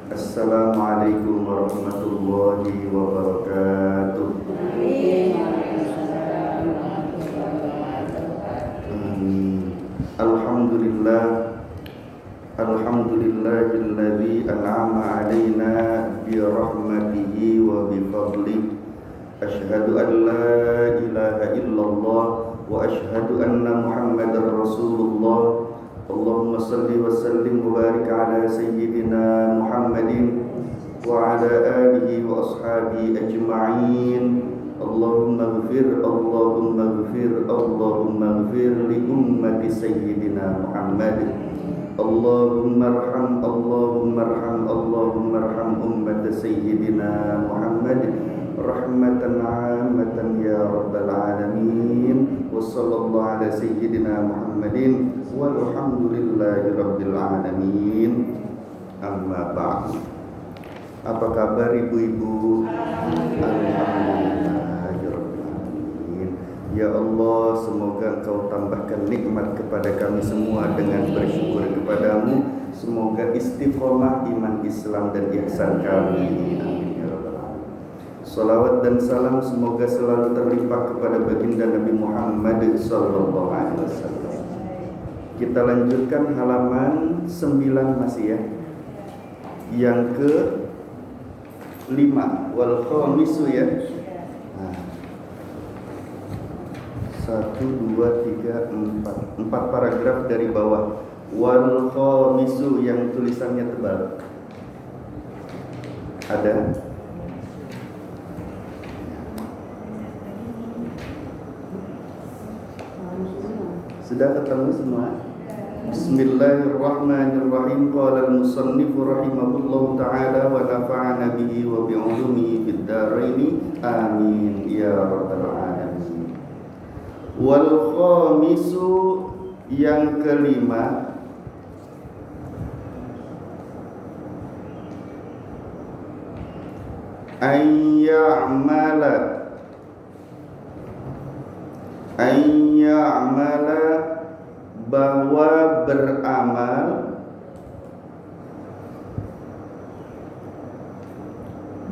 Assalamualaikum warahmatullahi wabarakatuh. Alhamdulillah, alhamdulillahilladzi an'ama alaina bi rahmatihi wa bi fadlihi. Asyhadu an la ilaha illallah wa asyhadu anna Muhammadar Rasulullah. Allahumma salli wa sallim wa barik ala sayyidina Muhammadin wa ala alihi wa ashabihi ajma'in. Allahumma ighfir, Allahumma ighfir, Allahumma ighfir li ummati sayyidina Muhammad. Allahumma arham, Allahumma arham, Allahumma arham ummata sayyidina Muhammad rahmatan 'ammatan ya rabbal alamin. Wa sallallahu ala sayyidina Muhammadin walhamdulillahi rabbil alamin. Amma ba'd. Apa kabar ibu-ibu? Alhamdulillahirrahmanirrahim. Ya Allah, semoga Engkau tambahkan nikmat kepada kami semua dengan bersyukur kepadamu. Semoga istiqomah iman Islam dan ihsan kami. Amin ya rabbal alamin. Salawat dan salam semoga selalu terlimpah kepada baginda Nabi Muhammad sallallahu alaihi wasallam. Kita lanjutkan halaman 9 masih ya. Yang ke 5 wal khamisu ya. Nah, 1 2 3 4 paragraf dari bawah. Wal khamisu yang tulisannya tebal. Ada? Sudah ketemu semua? Bismillahirrahmanirrahim. Qala al-musannif rahimahullahu ta'ala wa nafa'ana bihi wa bi'ulumihi fid dharain. Amin ya rabbal alamin. Wal khamisu yang kelima, ayya'mala bahwa beramal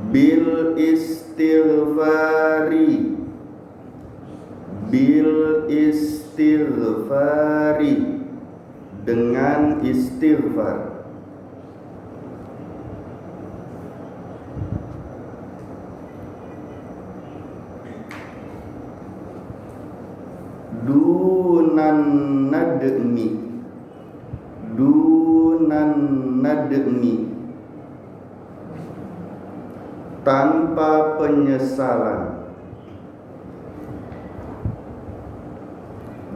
bil istighfari dengan istighfar. Dunan nadmi tanpa penyesalan.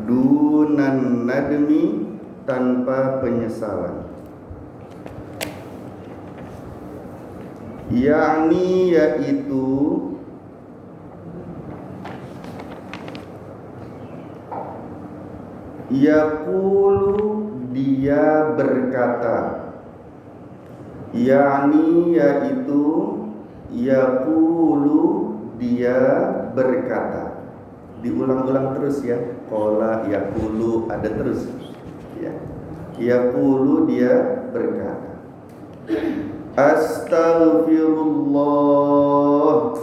Dunan nadmi tanpa penyesalan. Yakni yaitu yaqulu dia berkata. Yani yaitu yaqulu dia berkata. Diulang-ulang terus ya. Qala yaqulu ada terus ya. Yaqulu dia berkata. Astaghfirullah,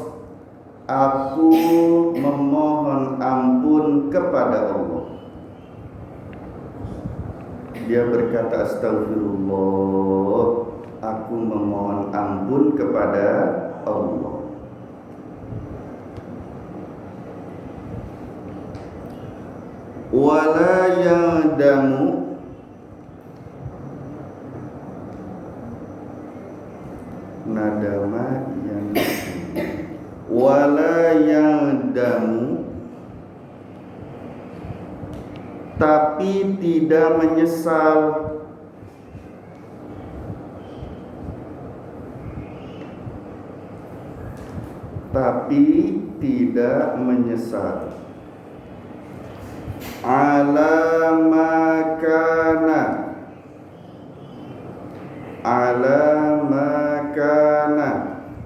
aku memohon ampun kepada Allah. Dia berkata astagfirullah, aku memohon ampun kepada Allah. Wala yadamu, nadama yang wala yadamu, tapi tidak menyesal. Tapi tidak menyesal. Ala makana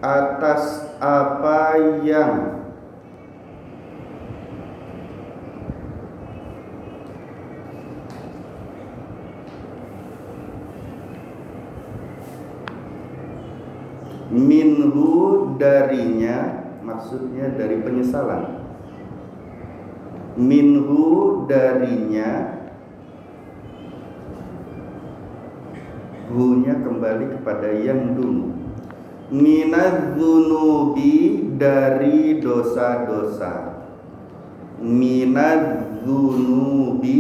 atas apa yang Minhu darinya, maksudnya dari penyesalan. Minhu darinya, hu-nya kembali kepada yang dulu. Minadzunubi dari dosa-dosa. Minadzunubi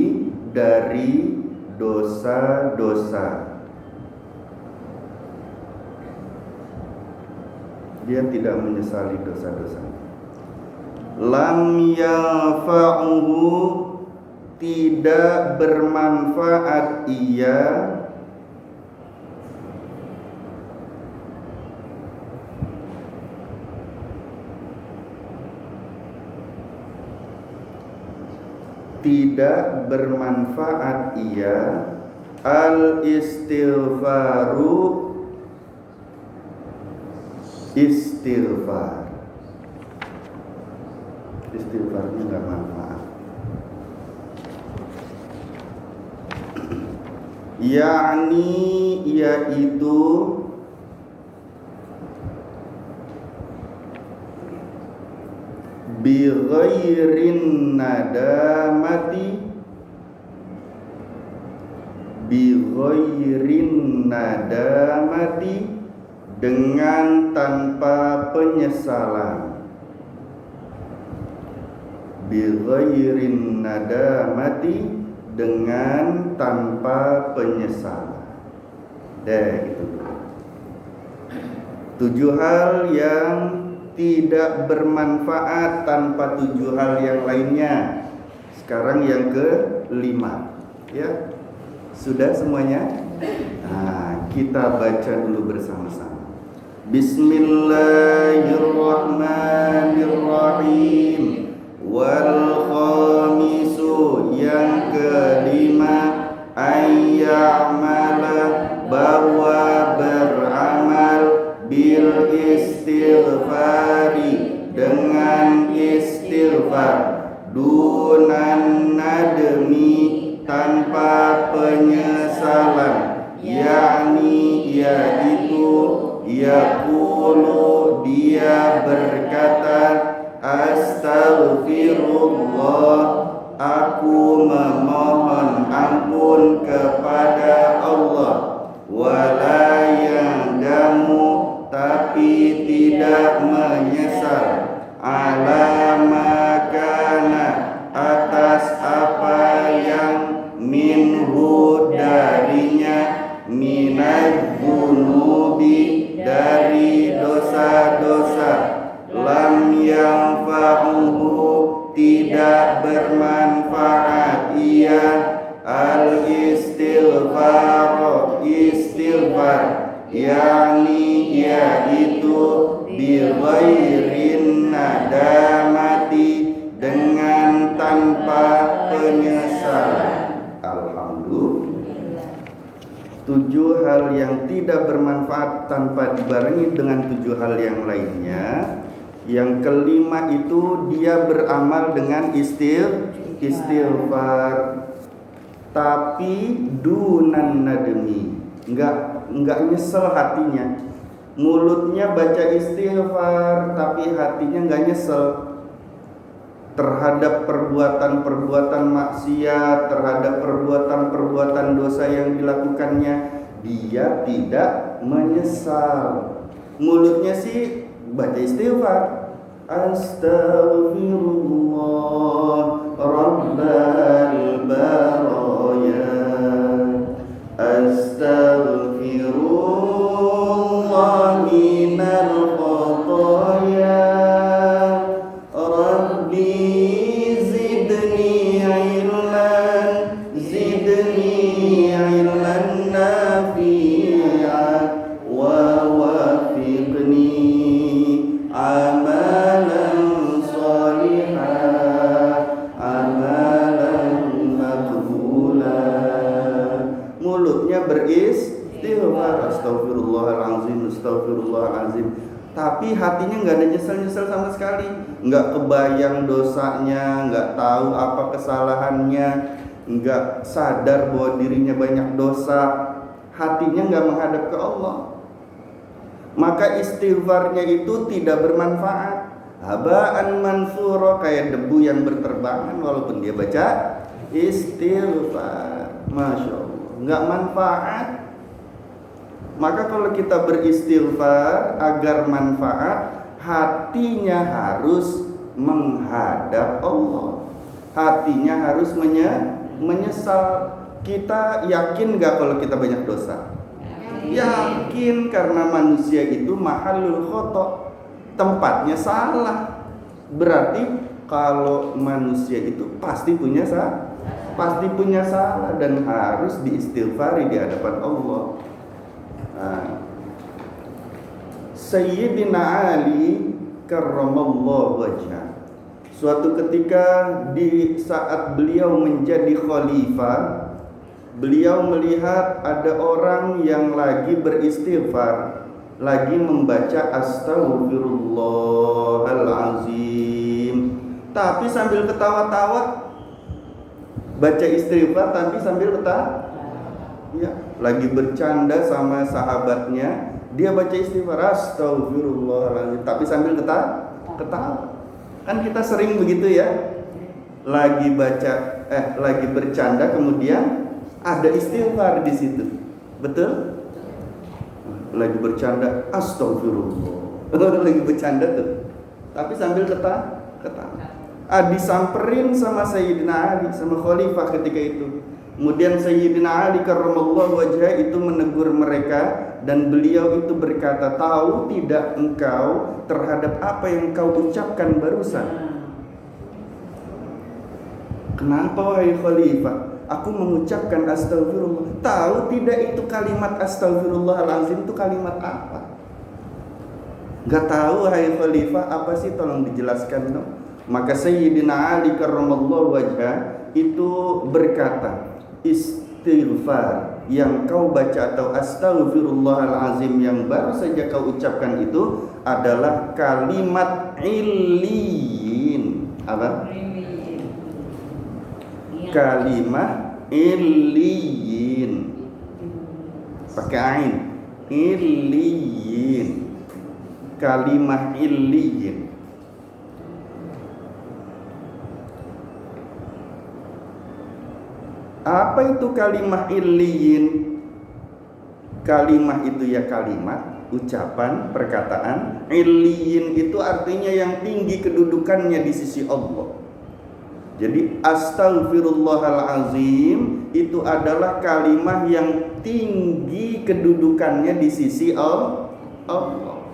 dari dosa-dosa. Dia tidak menyesali dosa-dosa. Lam yanfa'uhu, tidak bermanfaat ia tidak bermanfaat ia al-istighfaru, istighfar. Istighfarnya nggak manfaat. Yakni yaitu bi ghairin nadamati, bi ghairin nadamati, dengan tanpa penyesalan. Bi ghairin nadamati, dengan tanpa penyesalan. Itu 7 hal yang tidak bermanfaat tanpa 7 hal yang lainnya. Sekarang yang ke-5, ya. Sudah semuanya? Nah, kita baca dulu bersama-sama. Bismillahirrahmanirrahim. Wal khamisu, yang ke-5, ayya'mala, bahwa beramal, bil istighfari, dengan istighfar, dunan nadmi, tanpa penyesalan, yakni yaitu yaqulu, dia berkata, astaghfirullah, aku memohon ampun kepada Allah, wala yandamu, tapi tidak menyesal, ala makana, atas apa yang, minhu darinya, minadzunubi, dari dosa-dosa, lam yanfa'uhu, tidak bermanfaat ia, al istighfar, istighfar, yakni yaitu bi ghairin nadamati, dengan tanpa penyesalan. Alhamdulillah. 7 hal yang tidak bermanfaat tanpa dibarengi dengan 7 hal yang lainnya. Yang ke-5 itu dia beramal dengan istighfar, tapi dunan nadmi, enggak nyesel hatinya. Mulutnya baca istighfar, tapi hatinya enggak nyesel terhadap perbuatan-perbuatan maksiat, terhadap perbuatan-perbuatan dosa yang dilakukannya. Dia tidak menyesal. Mulutnya sih baca istighfar, astaghfirullah rabbal baraya, astaghfirullah minal khataya, rabbi zidni ilman nafi'an, wa wafiqni amalan salihah, amalan maqbula. Mulutnya beristighfar, astagfirullahalazim, astagfirullahalazim, tapi hatinya nggak ada nyesel-nyesel sama sekali, nggak kebayang dosanya, nggak tahu apa kesalahannya, nggak sadar bahwa dirinya banyak dosa, hatinya nggak menghadap ke Allah. maka istighfarnya itu tidak bermanfaat. Habaan mansura, kayak debu yang berterbangan walaupun dia baca istighfar. Masya Allah, nggak manfaat. Maka kalau kita beristighfar agar manfaat, hatinya harus menghadap Allah, hatinya harus menyesal. Kita yakin nggak kalau kita banyak dosa? Yakin, karena manusia itu mahalul khoto, tempatnya salah. Berarti kalau manusia itu pasti punya salah dan harus diistighfari di hadapan Allah. Sayyidina Ali karramallahu wajhah, suatu ketika di saat beliau menjadi khalifah, beliau melihat ada orang yang lagi beristighfar, lagi membaca astaghfirullahalazim, tapi sambil ketawa-tawa. Baca istighfar tapi sambil ketawa. Ya, lagi bercanda sama sahabatnya, dia baca istighfar astaghfirullahalazim tapi sambil ketawa. Kan kita sering begitu ya. Lagi bercanda kemudian ada istighfar di situ. Betul? Lagi bercanda astagfirullah. Lagi bercanda tuh. Tapi sambil ketawa. Disamperin sama Sayyidina Ali, sama khalifah ketika itu. Kemudian Sayyidina Ali karramallahu wajhah itu menegur mereka, dan beliau itu berkata, tahu tidak engkau terhadap apa yang kau ucapkan barusan? Kenapa wahai khalifah? Aku mengucapkan astagfirullah. Tahu tidak itu kalimat astaghfirullahalazim itu kalimat apa? Gak tahu wahai khalifah, apa sih? Tolong dijelaskan dong. Maka Sayyidina Ali karramallahu wajhah itu berkata, istighfar yang kau baca atau astaghfirullahalazim yang baru saja kau ucapkan itu adalah kalimat illiyin. Apa? Kalimah illiyin. Pakai ain. Illiyin. Kalimah illiyin. Apa itu kalimah illiyin? Kalimah itu ya kalimat, ucapan, perkataan. Illiyin itu artinya yang tinggi kedudukannya di sisi Allah. Jadi astaghfirullahalazim itu adalah kalimat yang tinggi kedudukannya di sisi Allah.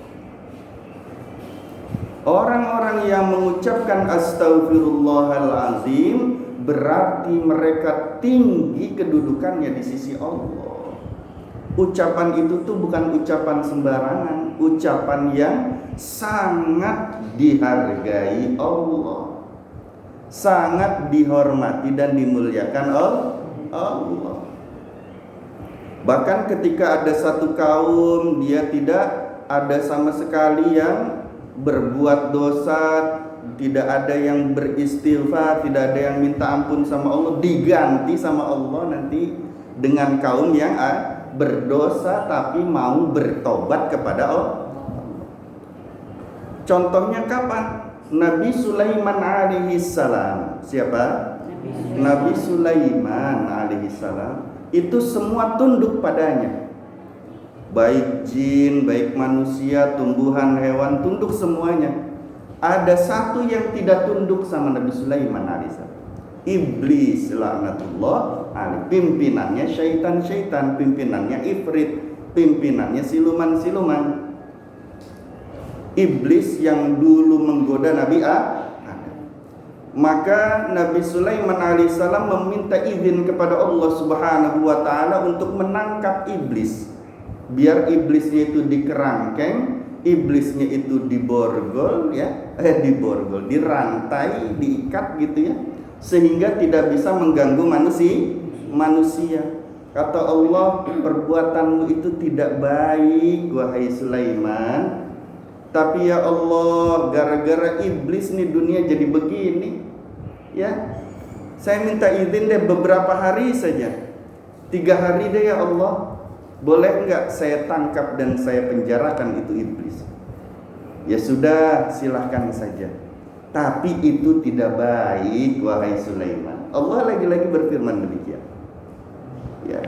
Orang-orang yang mengucapkan astaghfirullahalazim berarti mereka tinggi kedudukannya di sisi Allah. Ucapan itu tuh bukan ucapan sembarangan, ucapan yang sangat dihargai Allah, sangat dihormati dan dimuliakan Allah. Bahkan ketika ada satu kaum, dia tidak ada sama sekali yang berbuat dosa, tidak ada yang beristighfar, tidak ada yang minta ampun sama Allah, diganti sama Allah nanti dengan kaum yang berdosa tapi mau bertobat kepada Allah. Contohnya kapan? Nabi Sulaiman alaihi salam. Siapa? Nabi Sulaiman alaihi salam. Itu semua tunduk padanya. Baik jin, baik manusia, tumbuhan, hewan, tunduk semuanya. Ada satu yang tidak tunduk sama Nabi Sulaiman alaihissalam. Iblis laknatullah alaihi. Pimpinannya syaitan-syaitan, pimpinannya ifrit, pimpinannya siluman-siluman. Iblis yang dulu menggoda Nabi Adam. Maka Nabi Sulaiman alaihissalam meminta izin kepada Allah Subhanahu wa taala untuk menangkap iblis. Biar iblisnya itu dikerangkeng, iblisnya itu diborgol ya, diborgol, dirantai, diikat gitu ya, sehingga tidak bisa mengganggu manusia. Kata Allah, perbuatanmu itu tidak baik wahai Sulaiman. Tapi ya Allah, gara-gara iblis nih dunia jadi begini. Ya, saya minta izin deh beberapa hari saja, 3 hari deh ya Allah. boleh enggak saya tangkap dan saya penjarakan itu iblis? Ya sudah, silahkan saja. Tapi itu tidak baik, wahai Sulaiman. Allah lagi-lagi berfirman demikian. Ya,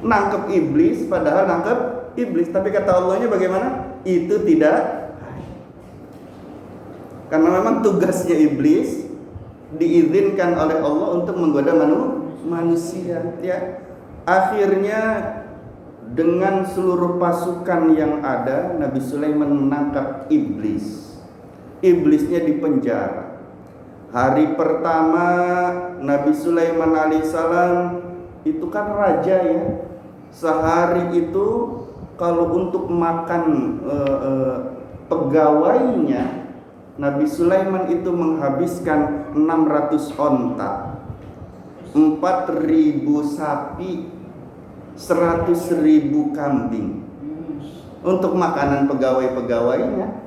nangkep iblis, padahal nangkep iblis. Tapi kata Allahnya bagaimana? Itu tidak baik. Karena memang tugasnya iblis diizinkan oleh Allah untuk menggoda manusia. Ya, akhirnya dengan seluruh pasukan yang ada, Nabi Sulaiman menangkap iblis. Iblisnya dipenjara. Hari pertama Nabi Sulaiman alaihissalam itu kan raja ya. Sehari itu kalau untuk makan pegawainya, Nabi Sulaiman itu menghabiskan 600 onta, 4.000 sapi, 100.000 kambing untuk makanan pegawai-pegawainya.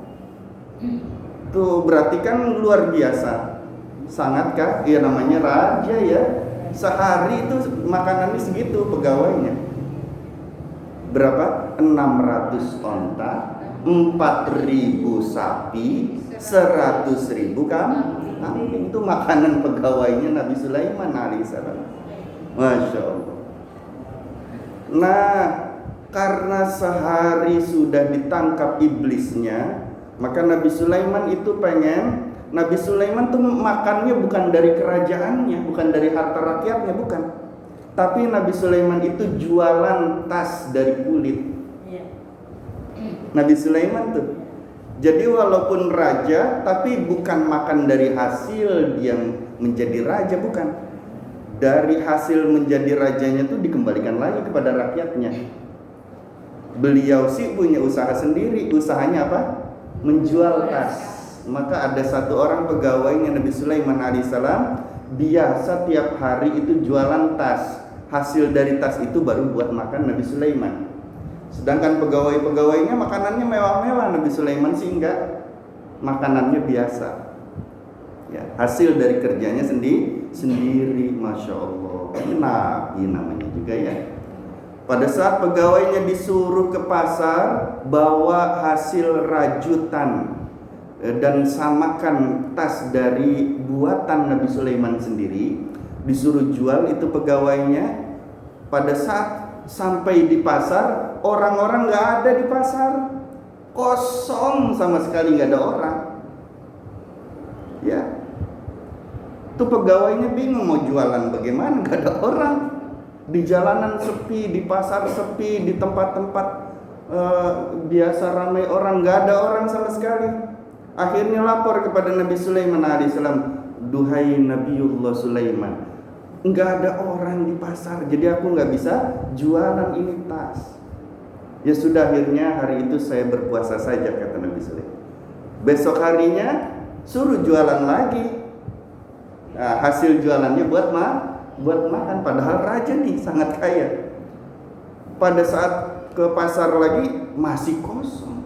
Tuh berarti kan luar biasa. Sangatkah? Ya namanya raja ya. Sehari itu makanannya segitu pegawainya. Berapa? 600 onta, 4.000 sapi, 100.000 kambing. Itu makanan pegawainya Nabi Sulaiman alaihissalam. Masya Allah. Nah, karena sehari sudah ditangkap iblisnya, maka Nabi Sulaiman itu pengen, Nabi Sulaiman tuh makannya bukan dari kerajaannya, bukan dari harta rakyatnya, bukan. Tapi Nabi Sulaiman itu jualan tas dari kulit. Nabi Sulaiman tuh. Jadi walaupun raja, tapi bukan makan dari hasil dia menjadi raja, bukan. Dari hasil menjadi rajanya tuh dikembalikan lagi kepada rakyatnya. Beliau sih punya usaha sendiri. Usahanya apa? Menjual tas. Maka ada satu orang pegawainya Nabi Sulaiman alaihissalam, biasa tiap hari itu jualan tas. Hasil dari tas itu baru buat makan Nabi Sulaiman. Sedangkan pegawai-pegawainya makanannya mewah-mewah, Nabi Sulaiman sih enggak. Makanannya biasa. Ya, hasil dari kerjanya sendiri, masya Allah. Ini Nabi namanya juga ya. Pada saat pegawainya disuruh ke pasar bawa hasil rajutan dan samakan tas dari buatan Nabi Sulaiman sendiri, disuruh jual itu pegawainya. Pada saat sampai di pasar, orang-orang nggak ada di pasar, kosong sama sekali, nggak ada orang. Ya, tuh pegawainya bingung mau jualan bagaimana, nggak ada orang. Di jalanan sepi, di pasar sepi, di tempat-tempat biasa ramai orang, nggak ada orang sama sekali. Akhirnya lapor kepada Nabi Sulaiman alaihissalam, duhai Nabiullah Sulaiman, nggak ada orang di pasar, jadi aku nggak bisa jualan ini tas. Ya sudah, akhirnya hari itu saya berpuasa saja, kata Nabi Sulaiman. Besok harinya suruh jualan lagi. Nah, hasil jualannya buat makan, padahal raja nih sangat kaya. Pada saat ke pasar lagi masih kosong.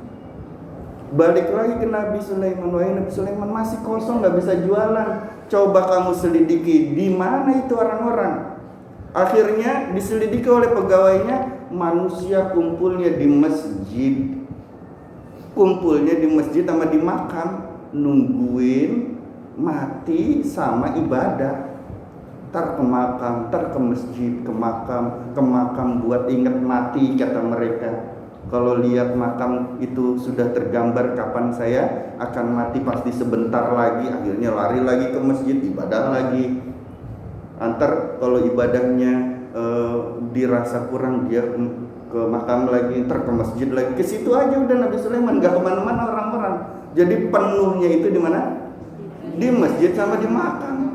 Balik lagi ke Nabi Sulaiman, wahai Nabi Sulaiman, masih kosong, nggak bisa jualan. Coba kamu selidiki di mana itu orang-orang. Akhirnya diselidiki oleh pegawainya, manusia kumpulnya di masjid. Kumpulnya di masjid sama di makam, nungguin mati sama ibadah. Tar ke makam, tar ke masjid, ke makam buat ingat mati, kata mereka. Kalau lihat makam itu sudah tergambar kapan saya akan mati, pasti sebentar lagi. Akhirnya lari lagi ke masjid, ibadah lagi. Antar kalau ibadahnya dirasa kurang, dia ke makam lagi, ntar ke masjid lagi. Ke situ aja udah Nabi Sulaiman, gak kemana-mana orang-orang. Jadi penuhnya itu di mana? Di masjid sama di makam.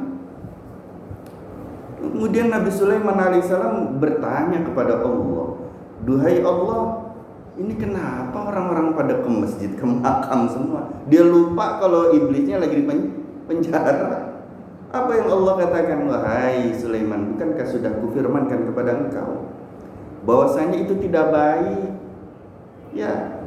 Kemudian Nabi Sulaiman alaihissalam bertanya kepada Allah, duhai Allah, ini kenapa orang-orang pada ke masjid, ke makam semua? Dia lupa kalau iblisnya lagi di penjara. Apa yang Allah katakan? Wahai Sulaiman, bukankah sudah kufirmankan kepada engkau bahwasanya itu tidak baik? Ya,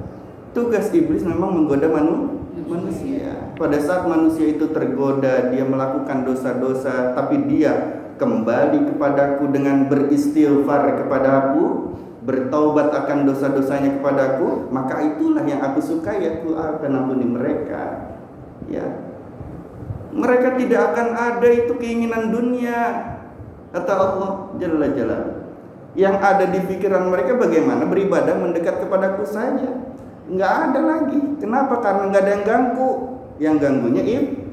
tugas iblis memang menggoda manusia. Pada saat manusia itu tergoda, dia melakukan dosa-dosa, tapi dia kembali kepadaku dengan beristighfar kepada aku, bertaubat akan dosa-dosanya kepadaku, maka itulah yang aku sukai, aku akan ampuni mereka. Ya, mereka tidak akan ada itu keinginan dunia, kata Allah Jalla Jalaluhu. Yang ada di pikiran mereka bagaimana beribadah mendekat kepadaku saja. Nggak ada lagi. Kenapa? Karena nggak ada yang ganggu. Yang ganggunya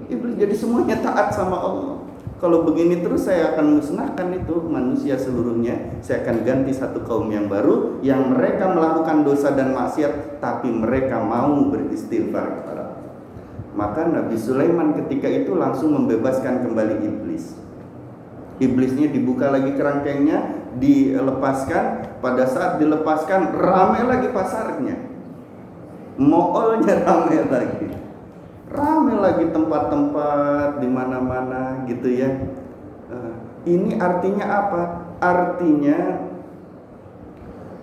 iblis. Jadi semuanya taat sama Allah. Kalau begini terus saya akan musnahkan itu manusia seluruhnya. Saya akan ganti satu kaum yang baru, yang mereka melakukan dosa dan maksiat, tapi mereka mau beristighfar kepada Allah. Maka Nabi Sulaiman ketika itu langsung membebaskan kembali iblis. Iblisnya dibuka lagi kerangkengnya, dilepaskan. Pada saat dilepaskan, ramai lagi pasarnya, moolnya ramai lagi tempat-tempat di mana-mana gitu ya. Ini artinya apa? Artinya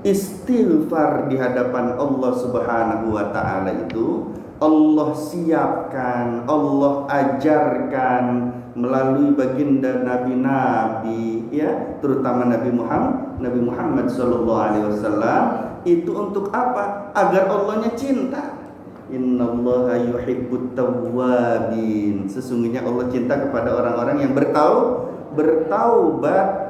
istighfar di hadapan Allah Subhanahu wa taala itu Allah siapkan, Allah ajarkan melalui baginda nabi-nabi ya, terutama Nabi Muhammad sallallahu alaihi wasallam. Itu untuk apa? Agar Allahnya cinta. Innallaha yuhibbut tawwabin. Sesungguhnya Allah cinta kepada orang-orang yang bertaubat.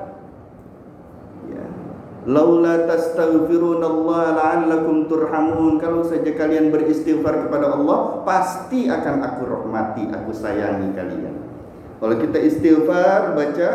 Laula tastaghfirunallaha la'allakum turhamun. Kalau saja kalian beristighfar kepada Allah, pasti akan aku rahmati, aku sayangi kalian. Kalau kita istighfar, baca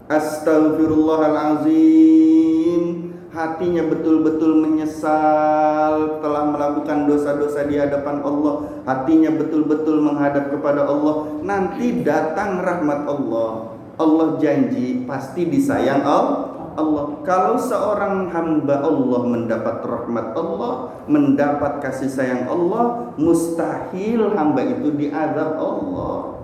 astaghfirullahalazim, hatinya betul-betul menyesal telah melakukan dosa-dosa di hadapan Allah, hatinya betul-betul menghadap kepada Allah, nanti datang rahmat Allah. Allah janji pasti disayang Allah. Kalau seorang hamba Allah mendapat rahmat Allah, mendapat kasih sayang Allah, mustahil hamba itu diazab Allah.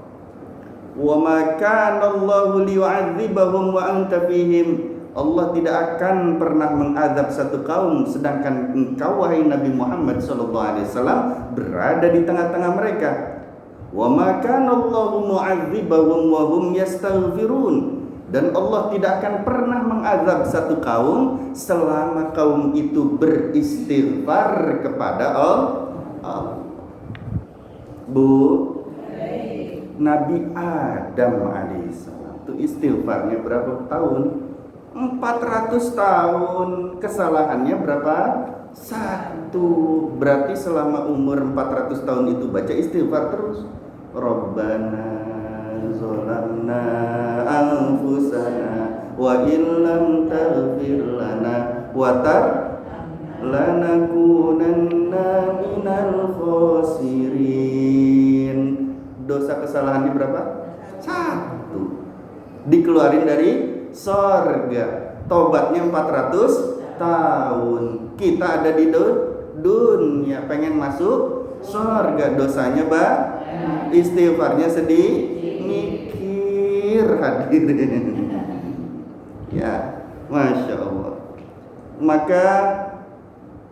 Wa ma kana Allahu liyu'adzibahum wa anta fihim. Allah tidak akan pernah mengazab satu kaum sedangkan engkau wahai Nabi Muhammad sallallahu alaihi wasallam berada di tengah-tengah mereka. Wa ma kana Allahu mu'adzibahum wa hum yastaghfirun. Dan Allah tidak akan pernah mengazab satu kaum selama kaum itu beristighfar kepada Allah. Bu, Nabi Adam alaihissalam itu istighfarnya berapa tahun? 400 tahun. Kesalahannya berapa? 1. Berarti selama umur 400 tahun itu baca istighfar terus. Rabbana zalamna anfusana wa illam taghfir lana wa lanakunanna minal khasirin. Dosa kesalahannya berapa? 1. Dikeluarin dari sorga. Tobatnya 400 tahun. Kita ada di dunia pengen masuk sorga, dosanya istighfarnya sedih, hadirin. Ya, Masya Allah. Maka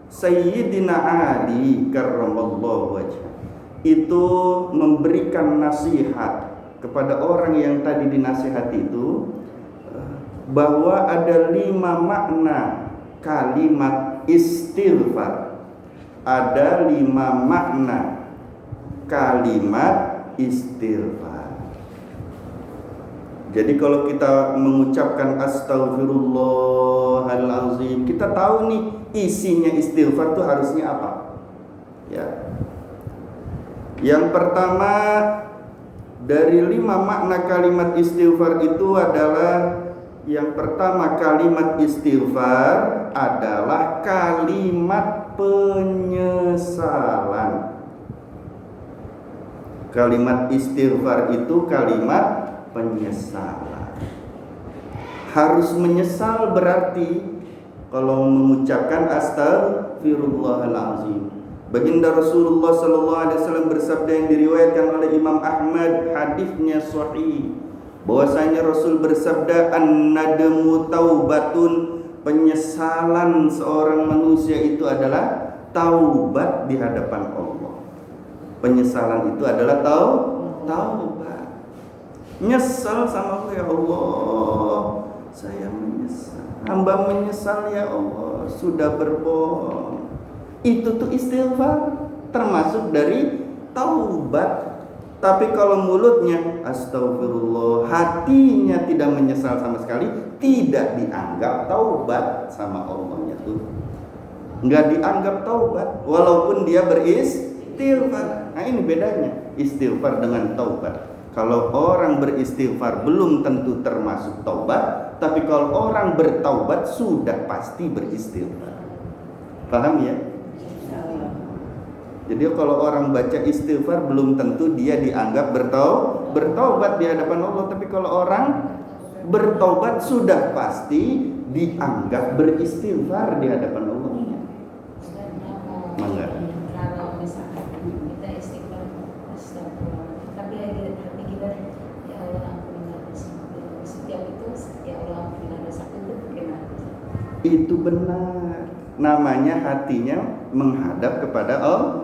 Sayyidina Ali karramallahu wajhah itu memberikan nasihat kepada orang yang tadi dinasihati itu, bahwa ada 5 makna kalimat istighfar. Ada 5 makna kalimat istighfar. Jadi kalau kita mengucapkan astaghfirullahalazim, kita tahu nih isinya istighfar itu harusnya apa. Ya. Yang pertama dari 5 makna kalimat istighfar itu adalah, yang pertama kalimat istighfar adalah kalimat penyesalan. Kalimat istighfar itu kalimat penyesalan. Harus menyesal berarti kalau mengucapkan astaghfirullahalazim. Baginda Rasulullah sallallahu alaihi wasallam bersabda yang diriwayatkan oleh Imam Ahmad, hadisnya sahih, bahwasanya Rasul bersabda, an-nadamu taubatun, penyesalan seorang manusia itu adalah taubat di hadapan Allah. Penyesalan itu adalah taubat. Nyesal sama Allah, ya Allah, saya menyesal. Hamba menyesal ya Allah sudah berbohong. Itu tuh istighfar, termasuk dari taubat. Tapi kalau mulutnya astagfirullah, hatinya tidak menyesal sama sekali, tidak dianggap taubat sama Allahnya tuh. Enggak dianggap taubat walaupun dia beristighfar. Nah ini bedanya istighfar dengan taubat. Kalau orang beristighfar belum tentu termasuk taubat, tapi kalau orang bertaubat sudah pasti beristighfar. Paham ya? Jadi kalau orang baca istighfar belum tentu dia dianggap bertaubat di hadapan Allah, tapi kalau orang bertaubat sudah pasti dianggap beristighfar di hadapan Allah. Mangga. Kalau misalkan kita istighfar, tapi hati kita ya Allah ampunilah dosaku. Setiap itu ya Allah ampunilah dosaku itu bagaimana? Itu benar. Namanya hatinya menghadap kepada Allah.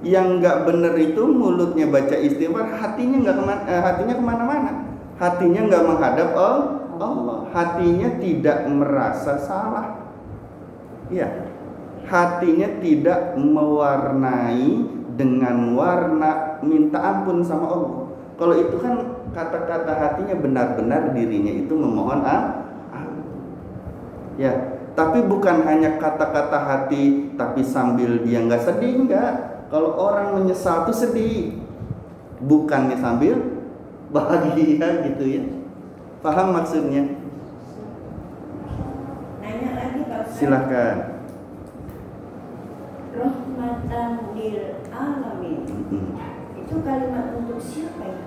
Yang nggak benar itu mulutnya baca istighfar, hatinya kemana-mana. Hatinya nggak menghadap Allah. Hatinya tidak merasa salah. Ya. Hatinya tidak mewarnai dengan warna minta ampun sama Allah. Kalau itu kan kata-kata hatinya benar-benar dirinya itu memohon ya, tapi bukan hanya kata-kata hati, tapi sambil dia nggak sedih, enggak. Kalau orang menyesal tuh sedih, bukannya sambil bahagia gitu ya. Paham maksudnya? Nanya lagi Pak Ustaz. Silahkan. Rahmatan lil alamin. Itu kalimat untuk siapa ya?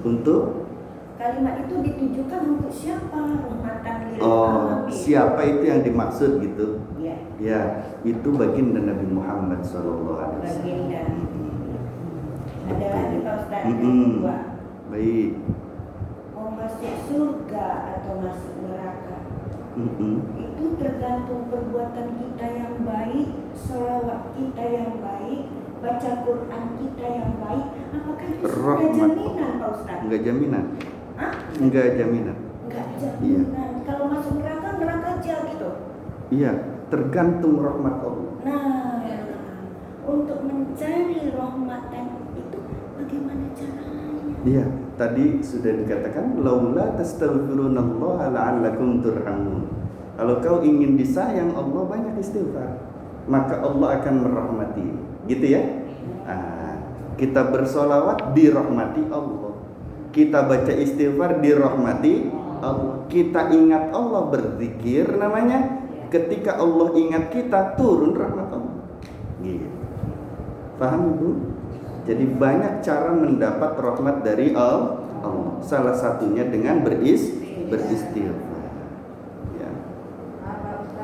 Untuk? Kalimat itu ditujukan untuk siapa? Rahmatan lil alamin. Siapa itu yang dimaksud gitu? Ya. Ya, itu baginda Nabi Muhammad SAW. Baginda. Ada lagi Pak Ustaz yang kedua. Baik. Mau masuk surga atau masuk neraka? Itu tergantung perbuatan kita yang baik, sholawat kita yang baik, baca Quran kita yang baik. Apakah itu sudah jaminan Pak Ustaz? Enggak jaminan. Hah? Enggak jaminan. Enggak jaminan. Kalau masuk neraka aja gitu. Iya, tergantung rahmat Allah. Nah, untuk mencari rahmatan itu bagaimana caranya? Iya, tadi sudah dikatakan laula tastaghfirunallaha la'allakum turhamun. Kalau kau ingin disayang Allah, banyak istighfar, maka Allah akan merahmati. Gitu ya? Kita bersolawat dirahmati Allah. Kita baca istighfar dirahmati Allah. Kita ingat Allah, berzikir namanya. Ketika Allah ingat kita, turun rahmat Allah. Gitu. Paham Ibu? Jadi banyak cara mendapat rahmat dari Allah. Salah satunya dengan beristighfar. Ya.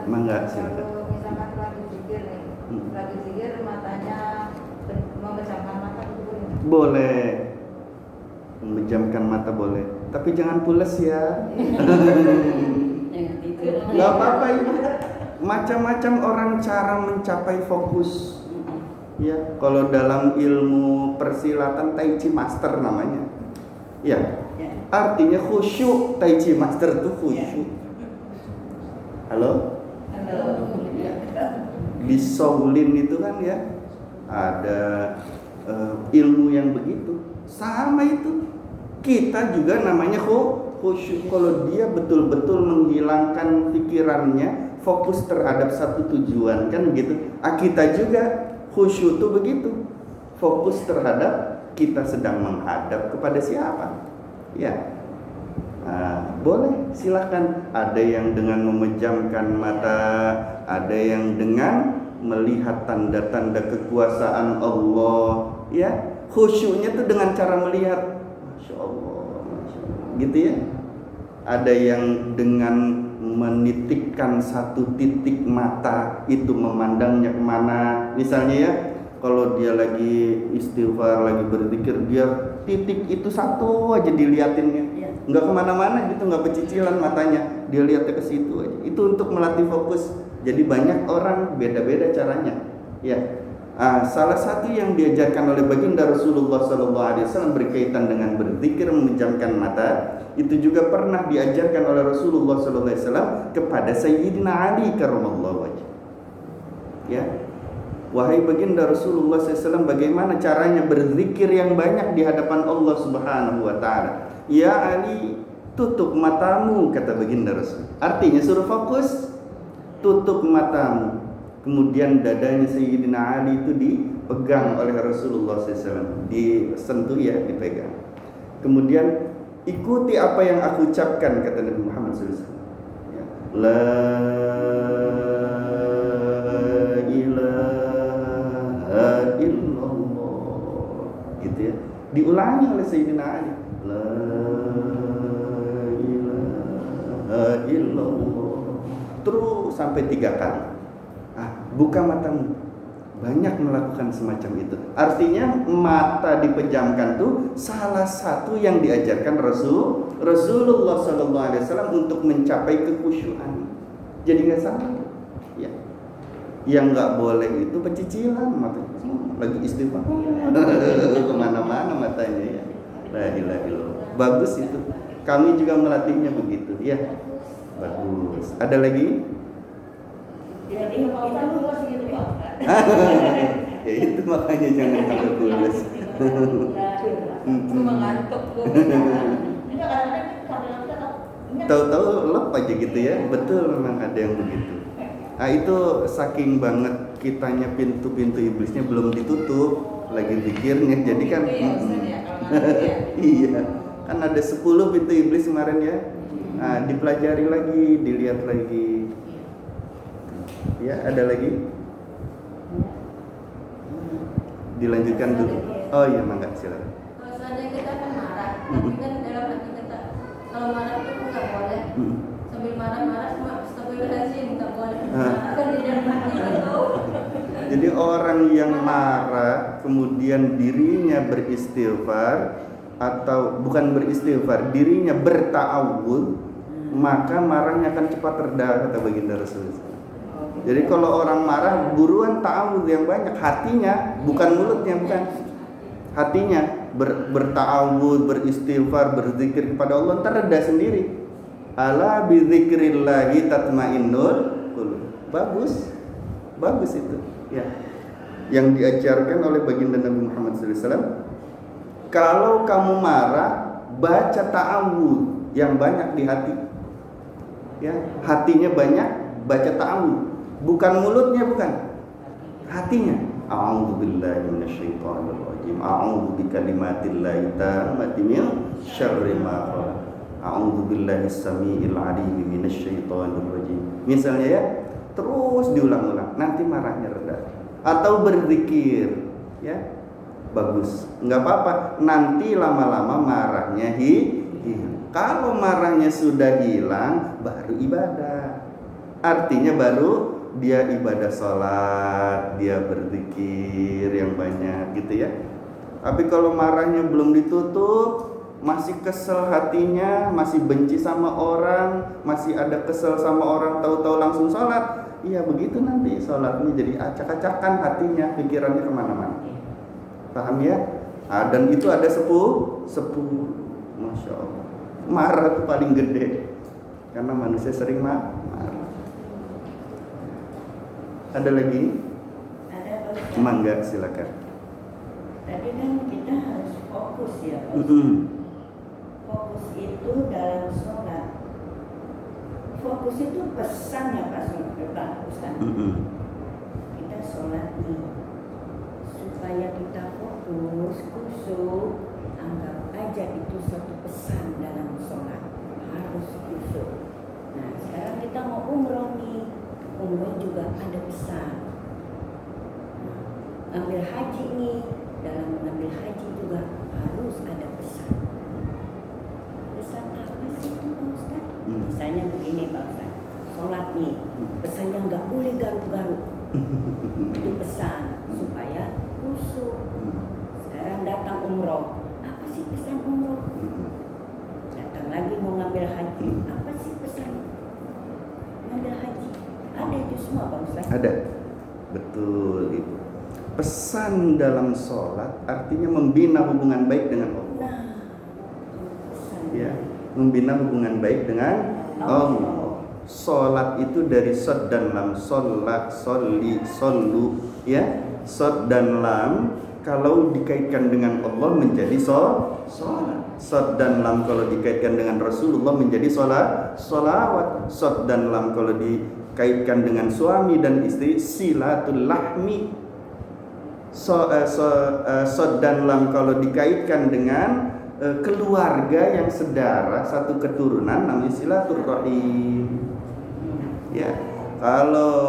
Mangga silakan. Kalau misalkan lagi zikir nih, lagi zikir matanya memejamkan mata boleh? Boleh. Memejamkan mata boleh. Tapi jangan pules ya. Gak apa-apa Ibu. Macam-macam orang cara mencapai fokus. Ya, kalau dalam ilmu persilatan Tai Chi Master namanya. Ya. Artinya khusyuk. Tai Chi Master itu khusyuk. Halo? Di Shaolin itu kan ya ada ilmu yang begitu. Sama itu. Kita juga namanya khusyuk. Kalau dia betul-betul menghilangkan pikirannya, fokus terhadap satu tujuan kan gitu. Kita juga khusyuk itu begitu, fokus terhadap kita sedang menghadap kepada siapa. Ya, boleh silahkan. Ada yang dengan memejamkan mata, ada yang dengan melihat tanda-tanda kekuasaan Allah. Ya, khusyuknya itu dengan cara melihat, Masya Allah, gitu ya. Ada yang dengan menitikkan satu titik mata, itu memandangnya kemana. Misalnya ya, kalau dia lagi istighfar, lagi berzikir, dia titik itu satu aja diliatinnya, nggak kemana-mana gitu, nggak pecicilan matanya, dia lihatnya ke situ aja. Itu untuk melatih fokus. Jadi banyak orang beda-beda caranya. Ya, Salah satu yang diajarkan oleh baginda Rasulullah SAW berkaitan dengan berzikir memejamkan mata, itu juga pernah diajarkan oleh Rasulullah SAW kepada Sayyidina Ali karramallahu wajhah. Ya, wahai baginda Rasulullah SAW, bagaimana caranya berzikir yang banyak di hadapan Allah Subhanahu wa Ta'ala? Ya Ali, tutup matamu, kata baginda Rasul. Artinya suruh fokus, tutup matamu. Kemudian dadanya Sayyidina Ali itu dipegang oleh Rasulullah SAW, disentuh ya, dipegang. Kemudian ikuti apa yang aku ucapkan, kata Nabi Muhammad SAW. Ya. La ilaha illallah, gitu ya. Diulangi oleh Sayyidina Ali. La ilaha illallah. Terus sampai 3 kali. Buka matamu, banyak melakukan semacam itu. Artinya mata dipejamkan tuh salah satu yang diajarkan Rasulullah SAW untuk mencapai kekhusyuan. Jadi nggak salah. Ya. Yang nggak boleh itu pecicilan mata. Lagi istighfar kemana-mana matanya ya. La ilaha illallah. Bagus itu. Kami juga melatihnya begitu. Ya, bagus. Ada lagi? Jadi itu segitu Pak. Ya itu makanya jangan sampai pulas. Cuma ngantuk tuh. Tahu-tahu lep aja gitu ya. Betul, memang ada yang begitu. Itu saking banget kitanya pintu-pintu iblisnya belum ditutup, lagi pikirnya. Jadi kan iya. Kan ada 10 pintu iblis kemarin ya. Dipelajari lagi, dilihat lagi. Ya, ada lagi? Dilanjutkan dulu. Oh iya, mangga, silakan. Kalau seandainya kita kan marah, tapi kan dalam hati kita kalau marah itu nggak boleh. Sambil marah-marah cuma astagfirullahaladzim nggak boleh. Kan di dalam hati itu. Jadi orang yang marah kemudian dirinya beristighfar atau bukan beristighfar, dirinya berta'awudz, maka marahnya akan cepat reda, kata baginda Rasulullah. Jadi kalau orang marah buruan ta'awudz yang banyak, hatinya bukan mulutnya, bukan. Hatinya berta'awudz, beristighfar, berzikir kepada Allah, ntar reda sendiri. Ala bi dzikrillahi tatmainnul qulub. Bagus itu. Ya. Yang diajarkan oleh baginda Nabi Muhammad SAW, kalau kamu marah, baca ta'awudz yang banyak di hati. Ya, hatinya banyak, baca ta'awudz. Bukan mulutnya, bukan. Hatinya. A'udzubillahi minasyaitonir rajim. A'udzu bikalimatillahi tammati min syarri ma khalaq. A'udzubillahi samiil 'aliim minasyaitonir rajim. Misalnya ya, terus diulang-ulang, nanti marahnya reda. Atau berzikir, ya. Bagus. Enggak apa-apa, nanti lama-lama marahnya hilang. Kalau marahnya sudah hilang, baru ibadah. Artinya baru dia ibadah sholat, dia berzikir yang banyak gitu ya. Tapi kalau marahnya belum ditutup, masih kesel hatinya, masih benci sama orang, masih ada kesel sama orang, tahu-tahu langsung sholat, iya begitu nanti sholatnya jadi acak-acakan hatinya, pikirannya kemana-mana. Paham ya? Dan itu ada sepuh, Masya Allah. Marah itu paling gede, karena manusia sering marah. Ada lagi? Ada Pak. Mangga, silakan. Tadi kan kita harus fokus ya. Fokus itu dalam sholat. Fokus itu pesannya Pak Ustaz. Kita sholat nih, supaya kita fokus, khusyuk. Anggap aja itu suatu pesan dalam sholat, harus khusyuk. Nah sekarang kita mau umroh nih. Umroh juga ada pesan. Ambil haji nih, dalam mengambil haji juga harus ada pesan. Pesan apa sih itu Pak Ustaz? Misalnya begini Pak Ustaz, sholat nih, pesannya nggak boleh garuk-garuk. Itu pesan supaya khusyuk. Sekarang datang umroh, apa sih pesan umroh? Datang lagi mau ngambil haji, apa sih pesan ngambil haji? Ada itu semua Pak Ustaz? Ada, betul itu. Pesan dalam sholat artinya membina hubungan baik dengan Allah. Nah, pesan. Ya, membina hubungan baik dengan Allah. Sholat itu dari sod dan lam, sholat, sholli, shollu, ya. Sod dan lam kalau dikaitkan dengan Allah menjadi sholat. Sod dan lam kalau dikaitkan dengan Rasulullah menjadi sholawat. Sod dan lam kalau dikaitkan dengan suami dan istri silatul lahmi. Sod dan lam kalau dikaitkan dengan keluarga yang sedarah satu keturunan namanya silaturrahim. Ya, kalau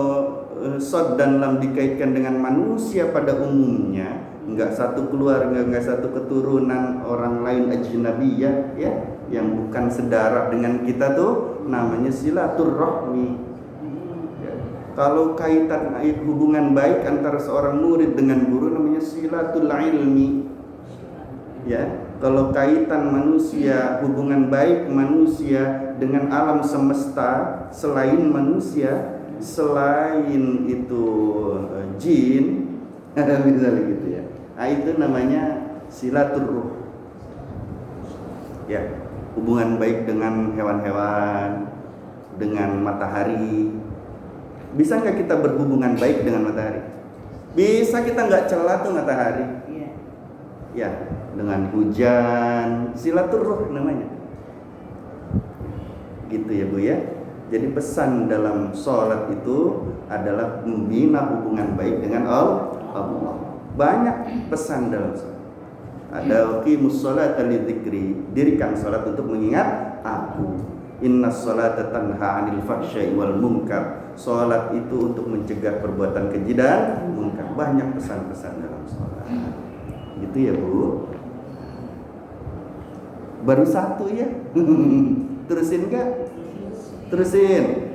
sod dan lam dikaitkan dengan manusia pada umumnya, enggak satu keluarga, enggak satu keturunan, orang lain ajnabiyah, ya, yang bukan sedarah dengan kita tuh namanya silaturrahmi. Kalau kaitan hubungan baik antara seorang murid dengan guru namanya silatul ilmi. Ya, kalau kaitan manusia, hubungan baik manusia dengan alam semesta selain manusia, selain itu jin, misalnya gitu ya. Nah, itu namanya silaturruh. Ya, hubungan baik dengan hewan-hewan, dengan matahari. Bisa nggak kita berhubungan baik dengan matahari? Bisa, kita nggak celah tuh matahari. Ya, dengan hujan, silaturruh namanya. Gitu ya Bu ya. Jadi pesan dalam sholat itu adalah membina hubungan baik dengan Allah. Banyak pesan dalam sholat. Ada qimus sholata lidzikri, dirikan sholat untuk mengingat aku. Innas sholata tanha 'anil fahsya'i wal munkar. Sholat itu untuk mencegah perbuatan keji dan munkar. Banyak pesan-pesan dalam sholat. Gitu ya Bu. Baru satu ya. Terusin gak? Terusin.